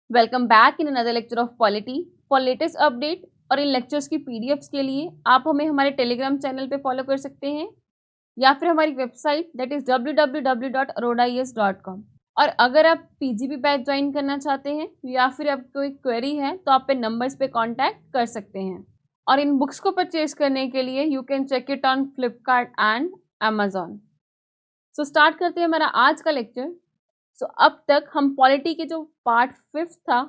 Welcome back in another lecture of polity. For latest update और इन lectures की PDFs के लिए आप हमें हमारे टेलीग्राम चैनल पे फॉलो कर सकते हैं या फिर हमारी वेबसाइट दैट इज www.arodais.com। और अगर आप पीजीबी बैच ज्वाइन करना चाहते हैं या फिर आपको कोई क्वेरी है तो आप पे नंबर्स पे कांटेक्ट कर सकते हैं। और इन बुक्स को परचेज करने के लिए you can check it on Flipkart and Amazon. So start करते हैं हमारा आज का लेक्चर। सो अब तक हम पॉलिटी के जो पार्ट 5 था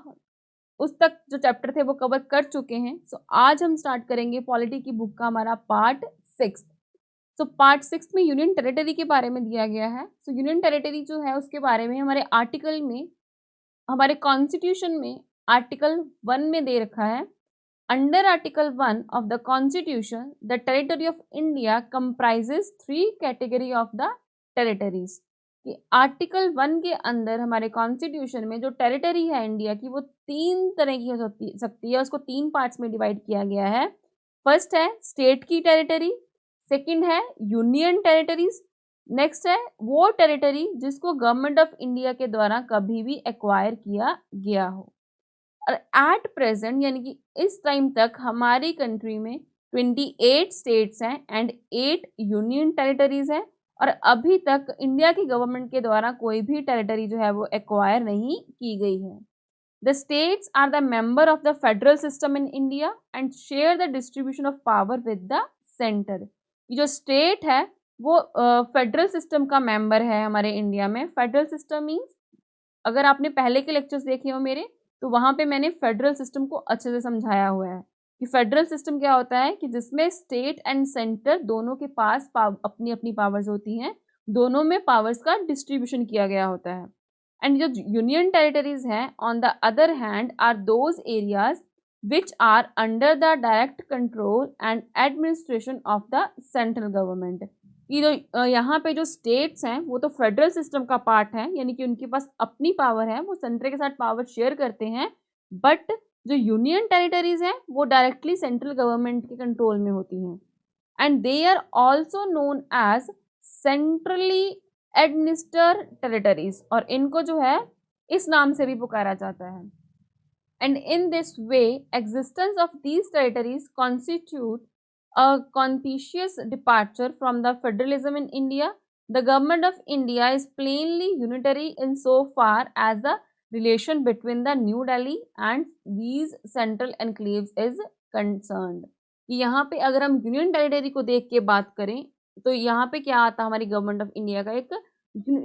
उस तक जो चैप्टर थे वो कवर कर चुके हैं। सो आज हम स्टार्ट करेंगे पॉलिटी की बुक का हमारा पार्ट 6। सो पार्ट 6 में यूनियन टेरिटरी के बारे में दिया गया है। सो यूनियन टेरिटरी जो है उसके बारे में हमारे आर्टिकल में, हमारे कॉन्स्टिट्यूशन में आर्टिकल 1 में दे रखा है। Under article 1 of the constitution the territory of India comprises 3 category of the territories. कि आर्टिकल 1 के अंदर हमारे कॉन्स्टिट्यूशन में जो टेरिटरी है इंडिया की वो 3 तरह की हो सकती है। उसको 3 पार्ट्स में डिवाइड किया गया है। फर्स्ट है स्टेट की टेरिटरी, सेकंड है यूनियन टेरिटरीज, नेक्स्ट है वो टेरिटरी जिसको गवर्नमेंट ऑफ इंडिया के द्वारा कभी भी एक्वायर किया गया हो। और एट प्रेजेंट यानी कि इस टाइम तक हमारी कंट्री में 28 स्टेट्स हैं एंड 8 यूनियन टेरिटरीज हैं। और अभी तक इंडिया की गवर्नमेंट के द्वारा कोई भी टेरिटरी जो है वो एक्वायर नहीं की गई है। The states are the member of the federal system in India and share the distribution of power with the centre. ये जो स्टेट है वो फेडरल सिस्टम का मेंबर है हमारे इंडिया में। फेडरल सिस्टम मीन्स, अगर आपने पहले के लेक्चर्स देखे हो मेरे, तो वहाँ पे मैंने फेडरल सिस्टम को अच्छे से समझाया हुआ है कि फेडरल सिस्टम क्या होता है कि जिसमें स्टेट एंड सेंटर दोनों के पास अपनी अपनी पावर्स होती हैं, दोनों में पावर्स का डिस्ट्रीब्यूशन किया गया होता है। एंड जो यूनियन टेरिटरीज हैं on the other hand are those areas which are under the direct control and administration of the central government. कि जो यहाँ पे जो स्टेट्स हैं वो तो फेडरल सिस्टम का पार्ट है, यानी कि उनके पास अपनी पावर है, वो सेंटर के साथ पावर शेयर करते हैं। बट जो यूनियन टेरिटरीज हैं वो डायरेक्टली सेंट्रल गवर्नमेंट के कंट्रोल में होती हैं। And they are also known as centrally administer territories, और इनको जो है इस नाम से भी पुकारा जाता है। And in this way existence of these territories constitute a conspicuous departure from the federalism in India. The government of India is plainly unitary in so far as the relation between the New Delhi and these central enclaves is concerned. यहाँ पे अगर हम union territory को देख के बात करें तो यहाँ पे क्या आता है, हमारी गवर्नमेंट ऑफ इंडिया का एक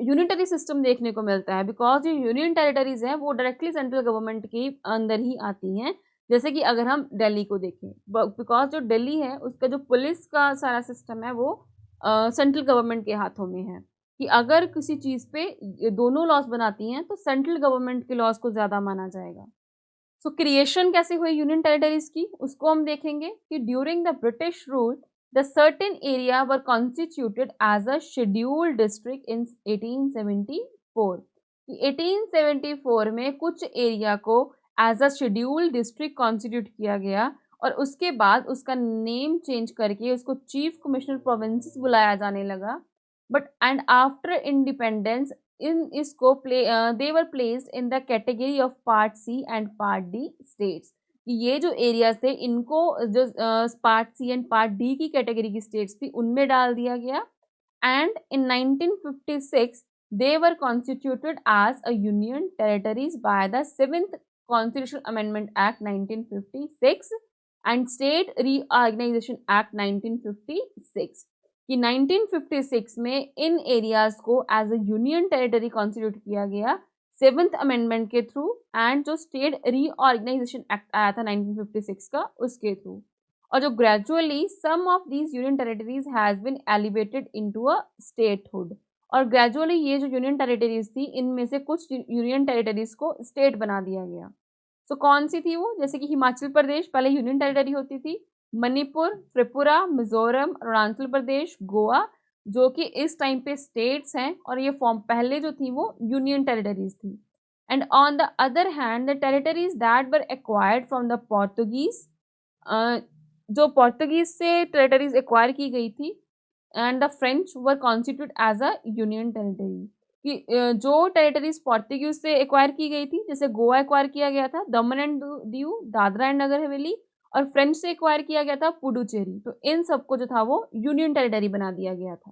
यूनिटरी सिस्टम देखने को मिलता है। बिकॉज जो यूनियन टेरिटरीज हैं वो डायरेक्टली सेंट्रल गवर्नमेंट के अंदर ही आती हैं। जैसे कि अगर हम दिल्ली को देखें, बिकॉज जो दिल्ली है उसका जो पुलिस का सारा सिस्टम है वो सेंट्रल गवर्नमेंट के हाथों में है। कि अगर किसी चीज़ पे दोनों लॉज बनाती हैं तो सेंट्रल गवर्नमेंट के लॉज को ज़्यादा माना जाएगा। सो क्रिएशन कैसे हुई यूनियन टेरिटरीज की उसको हम देखेंगे कि during the British rule the certain area were constituted as a scheduled district in 1874। 1874 में कुछ एरिया को as a scheduled district constitute किया गया और उसके बाद उसका नेम चेंज करके उसको चीफ कमिश्नर प्रोविंसेस बुलाया जाने लगा। But and after independence in इसको they were placed in the category of part C and part D states. ये जो एरियाज थे इनको जो part C and part D की कैटेगरी की स्टेट्स थी उनमें डाल दिया गया। And in 1956 they were constituted as a union territories by the 7th Constitutional Amendment Act 1956 and State Reorganization Act 1956। कि 1956 में इन एरियाज को as a union territory constitute किया गया 7th अमेंडमेंट के थ्रू, एंड जो स्टेट रीऑर्गेनाइजेशन एक्ट आया था 1956 का उसके थ्रू। और जो gradually some of these union territories has been elevated into a statehood. और ग्रेजुअली ये जो यूनियन टेरिटरीज थी इनमें से कुछ यूनियन टेरिटरीज को स्टेट बना दिया गया। तो कौन सी थी वो, जैसे कि हिमाचल प्रदेश पहले यूनियन टेरिटरी होती थी, मणिपुर, त्रिपुरा, मिजोरम, अरुणाचल प्रदेश, गोवा, जो कि इस टाइम पे स्टेट्स हैं और ये फॉर्म पहले जो थी वो यूनियन टेरिटरीज थी। And on the other hand the territories that were acquired from the Portuguese, जो पोर्तुगीज से टेरिटरीज एक्वायर की गई थी, and the French were constitute as a union territory. कि जो टेरिटरीज पोर्तुगीज से एक्वायर की गई थी, जैसे गोवा एक्वायर किया गया था, दमन एंड दीव, दादरा एंड नगर हवेली, और फ्रेंच से एक्वायर किया गया था पुडुचेरी, तो इन सबको जो था वो यूनियन टेरिटरी बना दिया गया था।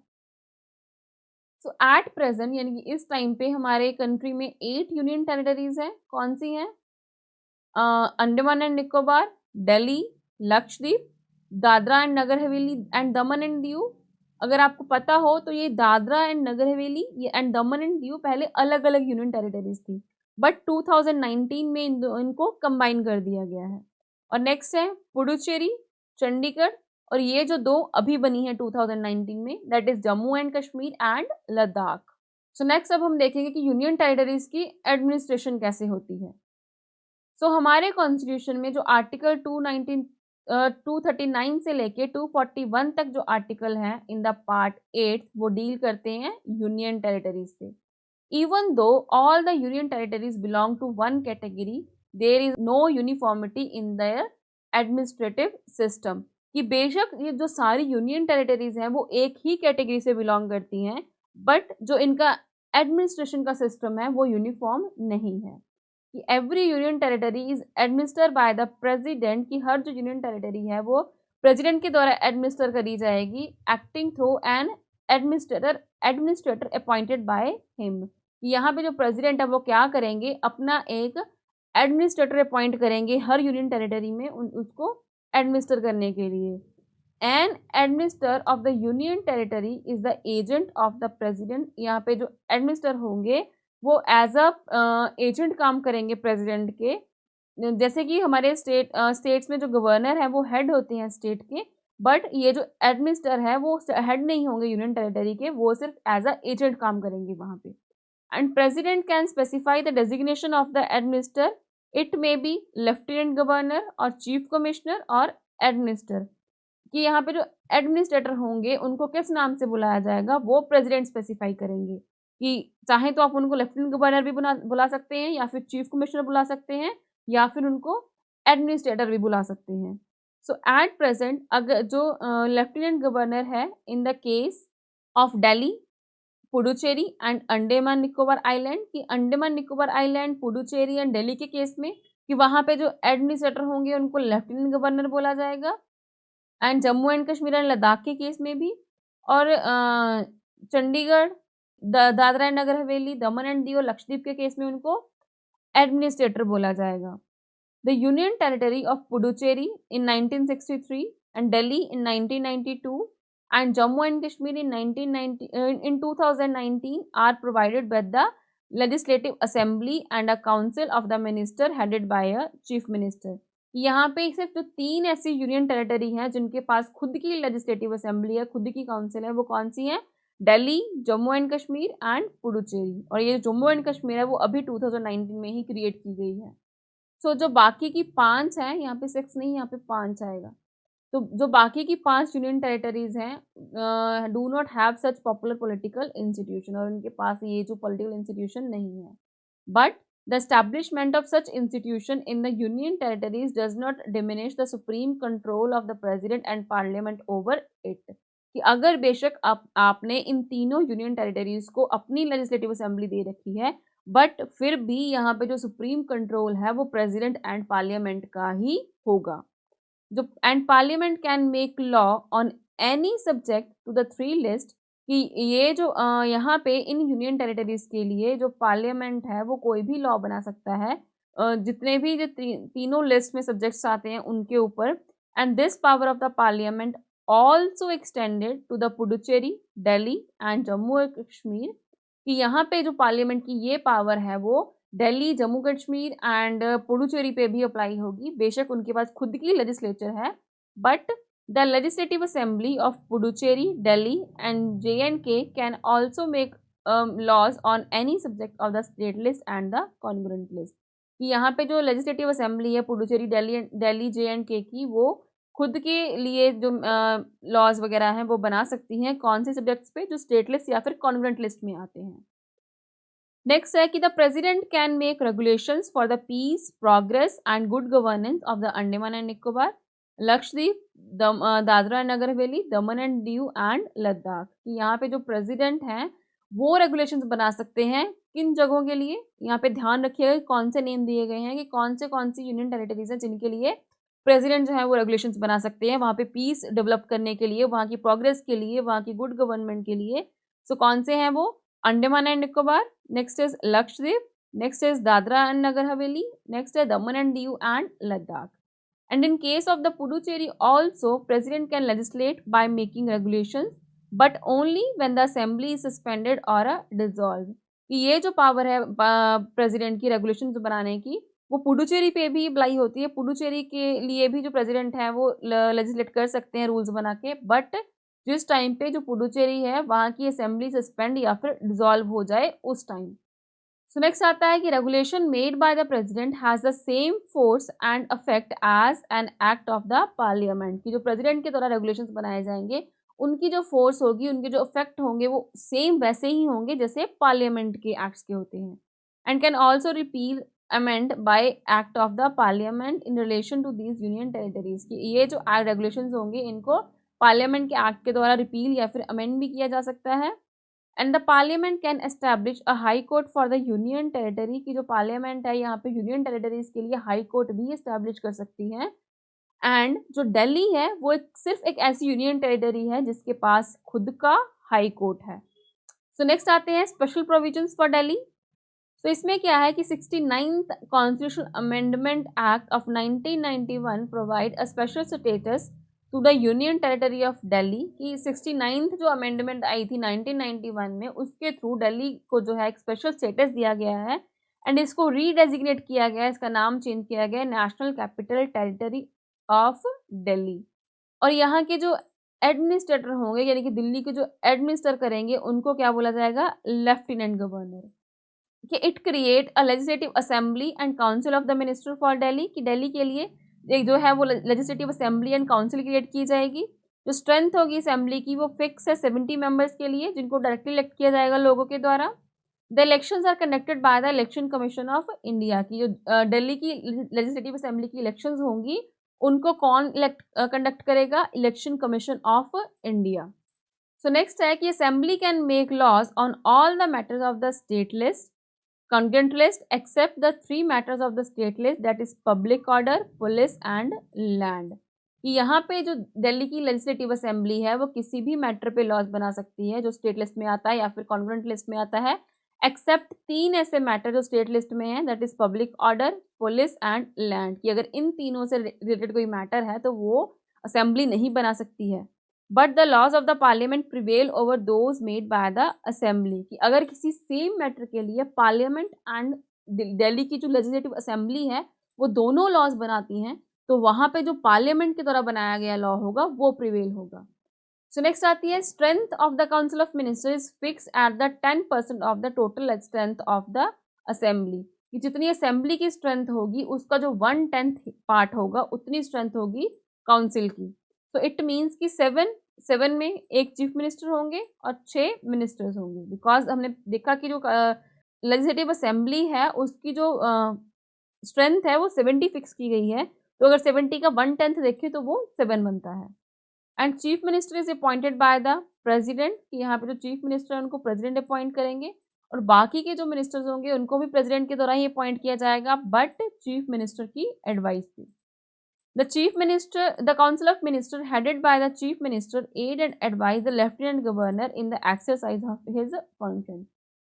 सो एट प्रेजेंट यानी कि इस टाइम पे हमारे कंट्री में 8 यूनियन टेरिटरीज हैं। कौन सी हैं? Andaman and Nicobar, Delhi, Lakshadweep, Dadra and Nagar Haveli and Daman and Diu. अगर आपको पता हो तो ये दादरा एंड नगर हवेली ये एंड दमन एंड दीव पहले अलग अलग यूनियन टेरिटरीज थी, बट 2019 में इनको कंबाइन कर दिया गया है। और नेक्स्ट है पुडुचेरी, चंडीगढ़, और ये जो दो अभी बनी है 2019 में, that is Jammu and Kashmir and Ladakh. So next अब हम देखेंगे कि यूनियन टेरिटरीज की एडमिनिस्ट्रेशन कैसे होती है। हमारे कॉन्स्टिट्यूशन में जो आर्टिकल 239 से लेके 241 तक जो आर्टिकल हैं इन द पार्ट 8 वो डील करते हैं यूनियन टेरिटरीज से। Even though all the union territories belong to one category, there is no uniformity in their administrative system. कि बेशक ये जो सारी यूनियन टेरिटरीज हैं वो एक ही कैटेगरी से बिलोंग करती हैं, बट जो इनका एडमिनिस्ट्रेशन का सिस्टम है वो यूनिफॉर्म नहीं है। कि every union territory is administer bye the president, कि हर जो यूनियन टेरिटरी है वो प्रेसिडेंट के द्वारा एडमिनिस्टर करी जाएगी, acting through an administrator appointed by him. यहाँ पे जो प्रेसिडेंट है वो क्या करेंगे, अपना एक एडमिनिस्ट्रेटर अपॉइंट करेंगे हर यूनियन टेरिटरी में उसको एडमिनिस्टर करने के लिए। An administer of the union territory is the agent of the president. यहाँ पे जो एडमिनिस्टर होंगे वो एज अ एजेंट काम करेंगे प्रेसिडेंट के। जैसे कि हमारे स्टेट्स में जो गवर्नर है वो हेड होते हैं स्टेट के, बट ये जो एडमिनिस्टर है वो हेड नहीं होंगे यूनियन टेरिटरी के, वो सिर्फ एज अ एजेंट काम करेंगे वहाँ पे। And president can specify the designation of the administer, it may be lieutenant governor और चीफ कमिश्नर और एडमिनिस्टर। कि यहाँ पे जो एडमिनिस्ट्रेटर होंगे उनको किस नाम से बुलाया जाएगा वो प्रेसिडेंट स्पेसिफाई करेंगे। कि चाहे तो आप उनको लेफ्टिनेंट गवर्नर भी बुला सकते हैं, या फिर चीफ कमिश्नर बुला सकते हैं, या फिर उनको एडमिनिस्ट्रेटर भी बुला सकते हैं। सो एट प्रेजेंट अगर जो लेफ्टिनेंट गवर्नर है in the case of Delhi, Puducherry and Andaman Nicobar island, कि अंडमान निकोबार आइलैंड, पुडुचेरी एंड दिल्ली के केस में कि वहाँ पे जो एडमिनिस्ट्रेटर होंगे उनको लेफ्टिनेंट गवर्नर बोला जाएगा, and Jammu and Kashmir and Ladakh के केस में भी, और चंडीगढ़, दादरा एंड नगर हवेली, दमन एंड दीव, लक्षद्वीप के केस में उनको एडमिनिस्ट्रेटर बोला जाएगा। The union territory of Puducherry in 1963 and Delhi in 1992 and Jammu and Kashmir in 2019 are provided by the legislative assembly and a council of the minister headed by a chief minister. यहाँ पे सिर्फ जो 3 ऐसी यूनियन टेरिटरी हैं जिनके पास खुद की लेजिस्लेटिव असेंबली है, खुद की काउंसिल है, वो कौन सी हैं? Delhi, Jammu and Kashmir and Puducherry. और ये जम्मू एंड कश्मीर है वो अभी 2019 में ही क्रिएट की गई है। सो जो बाकी की 5 हैं, यहाँ पे 6 नहीं, यहाँ पे 5 आएगा। तो जो बाकी की 5 यूनियन टेरिटरीज हैं do not have such popular political institution, और उनके पास ये जो पॉलिटिकल इंस्टीट्यूशन नहीं है। But the establishment of such institution in the union territories does not diminish the supreme control of the president and parliament over it. कि अगर बेशक आपने इन तीनों यूनियन टेरिटरीज को अपनी लेजिस्लेटिव असेंबली दे रखी है, बट फिर भी यहाँ पे जो सुप्रीम कंट्रोल है वो प्रेसिडेंट एंड पार्लियामेंट का ही होगा। जो and parliament can make law on any subject to the 3 list. कि ये जो यहाँ पे इन यूनियन टेरिटरीज के लिए जो पार्लियामेंट है वो कोई भी लॉ बना सकता है, जितने भी जो तीनों लिस्ट में सब्जेक्ट्स आते हैं उनके ऊपर। And this power of the parliament also extended to the Puducherry, Delhi and Jammu and Kashmir. कि यहाँ पे जो पार्लियामेंट की ये पावर है वो दिल्ली, जम्मू कश्मीर एंड पुडुचेरी पे भी अप्लाई होगी। बेशक उनके पास खुद की लेजिस्लेचर है, but the legislative assembly of Puducherry, Delhi and JNK can also make laws on any subject of the state list and the congruent list. कि यहाँ पे जो लेजिस्लेटिव असेंबली है पुडुचेरी, दिल्ली JNK की, वो खुद के लिए जो लॉज वगैरह हैं वो बना सकती हैं। कौन से सब्जेक्ट्स पे? जो स्टेट लिस्ट या फिर कॉन्ग्रुएंट लिस्ट में आते हैं। नेक्स्ट है कि the president can make regulations for the peace, progress and good governance of the Andaman and Nicobar, Lakshadweep, Dadra and Nagar Haveli, Daman and Diu and Ladakh. कि यहाँ पे जो प्रेसिडेंट हैं वो रेगुलेशंस बना सकते हैं किन जगहों के लिए, यहाँ पे ध्यान रखिएगा कौन से नेम दिए गए हैं कि कौन सी यूनियन टेरिटरीज हैं जिनके लिए प्रेसिडेंट जो है वो रेगुलेशंस बना सकते हैं वहाँ पे पीस डेवलप करने के लिए, वहाँ की प्रोग्रेस के लिए, वहाँ की गुड गवर्नमेंट के लिए। सो कौन से हैं वो? Andaman and Nicobar, next is Lakshadweep, next is Dadra and Nagar Haveli, next है Daman and Diu and Ladakh. And in case of the Puducherry also, President can legislate by making regulations, but only when the assembly is suspended or dissolved. कि ये जो power है president की regulation बनाने की, वो पुडुचेरी पे भी अप्लाई होती है। पुडुचेरी के लिए भी जो प्रेसिडेंट है वो लेजिस्लेट कर सकते हैं रूल्स बना के, बट जिस टाइम पे जो पुडुचेरी है वहाँ की असेंबली सस्पेंड या फिर डिसॉल्व हो जाए उस टाइम। सो नेक्स्ट आता है कि regulation made by the president has the same force and affect as an act of the parliament. कि जो प्रेसिडेंट के द्वारा रेगुलेशंस बनाए जाएंगे उनकी जो फोर्स होगी, उनके जो इफेक्ट होंगे वो सेम वैसे ही होंगे जैसे पार्लियामेंट के एक्ट्स के होते हैं। And can also repeal amend by act of the parliament in relation to these union territories. की ये जो रेगुलेशंस होंगे इनको पार्लियामेंट के एक्ट के द्वारा रिपील या फिर अमेंड भी किया जा सकता है। And the parliament can establish a high court for the union territory. की जो पार्लियामेंट है यहाँ पे यूनियन टेरिटरीज के लिए हाई कोर्ट भी एस्टैब्लिश कर सकती है। एंड जो दिल्ली है वो सिर्फ एक ऐसी यूनियन टेरिटरी है जिसके पास खुद का हाई कोर्ट है। सो नेक्स्ट आते हैं special provisions for Delhi. So इसमें क्या है कि 69th constitutional amendment act of 1991 provide a special status to the union territory of Delhi. की 69th जो अमेंडमेंट आई थी 1991 में, उसके थ्रू दिल्ली को जो है एक स्पेशल स्टेटस दिया गया है एंड इसको रीडेजिग्नेट किया गया है, इसका नाम चेंज किया गया है national capital territory of Delhi. और यहाँ के जो एडमिनिस्ट्रेटर होंगे यानी कि दिल्ली के जो एडमिनिस्टर करेंगे उनको क्या बोला जाएगा? Lieutenant governor. कि it create a legislative assembly and council of the minister for Delhi. कि दिल्ली के लिए एक जो है वो legislative assembly and council create की जाएगी। जो स्ट्रेंथ होगी असेंबली की वो फिक्स है 70 मेंबर्स के लिए जिनको डायरेक्टली इलेक्ट किया जाएगा लोगों के द्वारा। The elections are conducted by the election commission of India. की जो दिल्ली की लेजिस्लेटिव असेंबली की इलेक्शंस होंगी उनको कौन कंडक्ट करेगा? Election commission of India. So next है कि assembly can make laws on all the matters of the state list, concurrent list except the 3 matters of the state list, that is public order, police and land। कि यहाँ पे जो दिल्ली की legislative assembly है वो किसी भी मैटर पे लॉज बना सकती है जो स्टेट लिस्ट में आता है या फिर कॉन्करेंट लिस्ट में आता है, एक्सेप्ट 3 ऐसे मैटर जो स्टेट लिस्ट में है, that is public order, police and land. कि अगर इन तीनों से रिलेटेड कोई मैटर है तो वो असेंबली नहीं बना सकती है। But the laws of the parliament prevail over those made by the assembly. कि अगर किसी सेम मैटर के लिए पार्लियामेंट एंड दिल्ली की जो लेजिस्लेटिव असेंबली है वो दोनों लॉज बनाती हैं तो वहाँ पे जो पार्लियामेंट के द्वारा बनाया गया लॉ होगा वो प्रिवेल होगा। सो नेक्स्ट आती है strength of the council of ministers fix at the 10% of the total strength of the assembly. कि जितनी असेंबली की स्ट्रेंथ होगी उसका जो 1/10 पार्ट होगा उतनी स्ट्रेंथ होगी काउंसिल की। तो इट मीन्स कि 7 में एक चीफ मिनिस्टर होंगे और 6 मिनिस्टर्स होंगे। बिकॉज हमने देखा कि जो लेजिस्लेटिव असेंबली है उसकी जो स्ट्रेंथ है वो 70 फिक्स की गई है, तो अगर 70 का 1/10 देखें तो वो 7 बनता है। And chief minister is appointed by the president. यहाँ पे जो चीफ मिनिस्टर है उनको प्रेसिडेंट अपॉइंट करेंगे और बाकी के जो मिनिस्टर्स होंगे उनको भी प्रेसिडेंट के द्वारा ही अपॉइंट किया जाएगा बट चीफ मिनिस्टर की एडवाइस थी। The Council of Ministers headed by the Chief Minister aid and advise the Lieutenant Governor in the exercise of his function।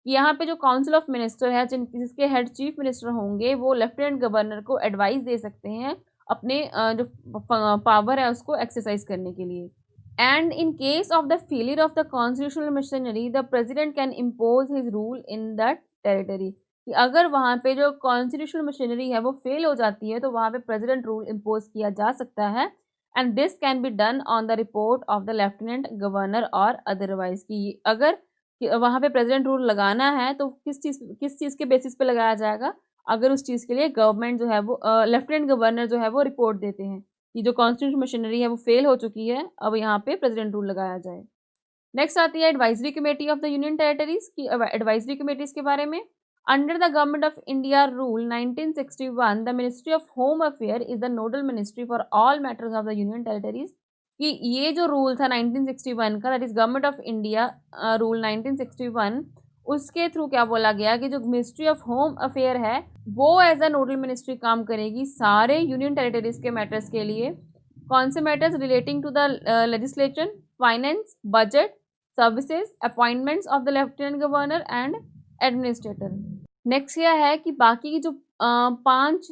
यहाँ पे जो काउंसिल ऑफ मिनिस्टर है जिसके हेड चीफ मिनिस्टर होंगे वो lieutenant governor को एडवाइस दे सकते हैं अपने जो पावर है उसको एक्सरसाइज करने के लिए। And in case of the failure of the constitutional machinery the president can impose his rule in the territory. कि अगर वहाँ पे जो कॉन्स्टिट्यूशनल मशीनरी है वो फेल हो जाती है तो वहाँ पे प्रेसिडेंट रूल इम्पोज किया जा सकता है and this can be done on the report of the lieutenant governor और अदरवाइज। की अगर वहाँ पे प्रेसिडेंट रूल लगाना है तो किस चीज़ के बेसिस पे लगाया जाएगा? अगर उस चीज़ के लिए गवर्नमेंट जो है वो लेफ्टिनेंट गवर्नर जो है वो रिपोर्ट देते हैं कि जो कॉन्स्टिट्यूशनल मशीनरी है वो फेल हो चुकी है, अब यहाँ पे प्रेसिडेंट रूल लगाया जाए। नेक्स्ट आती है advisory committee of the union territories की एडवाइजरी कमेटीज के बारे में। Under the Government of India Rule 1961, the Ministry of Home Affairs is the nodal ministry for all matters of the Union Territories. कि ये जो rule था 1961 का, that is government of India rule 1961, उसके through क्या बोला गया कि जो मिनिस्ट्री ऑफ होम अफेयर है वो एज अ नोडल मिनिस्ट्री काम करेगी सारे यूनियन टेरिटरीज के मैटर्स के लिए। कौन से matters? Relating to the legislation, finance, budget, services, appointments of the lieutenant governor and administrator. Next यह है कि बाकी की जो 5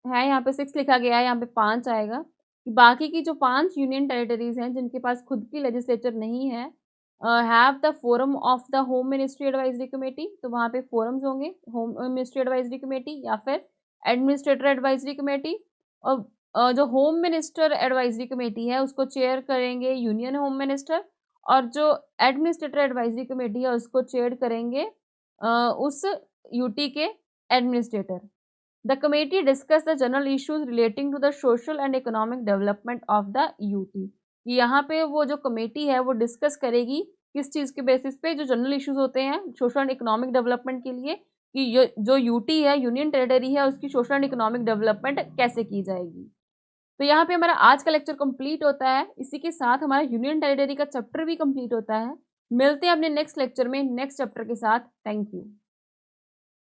है, यहाँ पे 6 लिखा गया है, यहाँ पे 5 आएगा कि बाकी की जो 5 यूनियन टेरिटरीज हैं जिनके पास खुद की लेजिस्लेचर नहीं है, have the forum of the home ministry advisory committee. तो वहाँ पे फोरम्स होंगे, होम मिनिस्ट्री एडवाइजरी कमेटी या फिर एडमिनिस्ट्रेटर एडवाइजरी कमेटी। और जो होम मिनिस्टर एडवाइजरी कमेटी है उसको चेयर करेंगे यूनियन होम मिनिस्टर, और जो एडमिनिस्ट्रेटर एडवाइजरी कमेटी है उसको चेयर करेंगे उस यूटी के administrator. The committee discuss the general issues relating to the social and economic development of the UT. यहाँ पे वो जो कमेटी है वो डिस्कस करेगी किस चीज़ के बेसिस पे, जो जनरल इश्यूज होते हैं सोशल एंड इकोनॉमिक डेवलपमेंट के लिए, कि जो यूटी है, यूनियन टेरिटरी है, उसकी सोशल एंड इकोनॉमिक डेवलपमेंट कैसे की जाएगी। तो यहाँ पे हमारा आज का लेक्चर कंप्लीट होता है। इसी के साथ हमारा यूनियन टेरिटरी का चैप्टर भी कंप्लीट होता है। मिलते हैं अपने नेक्स्ट लेक्चर में नेक्स्ट चैप्टर के साथ। Thank you.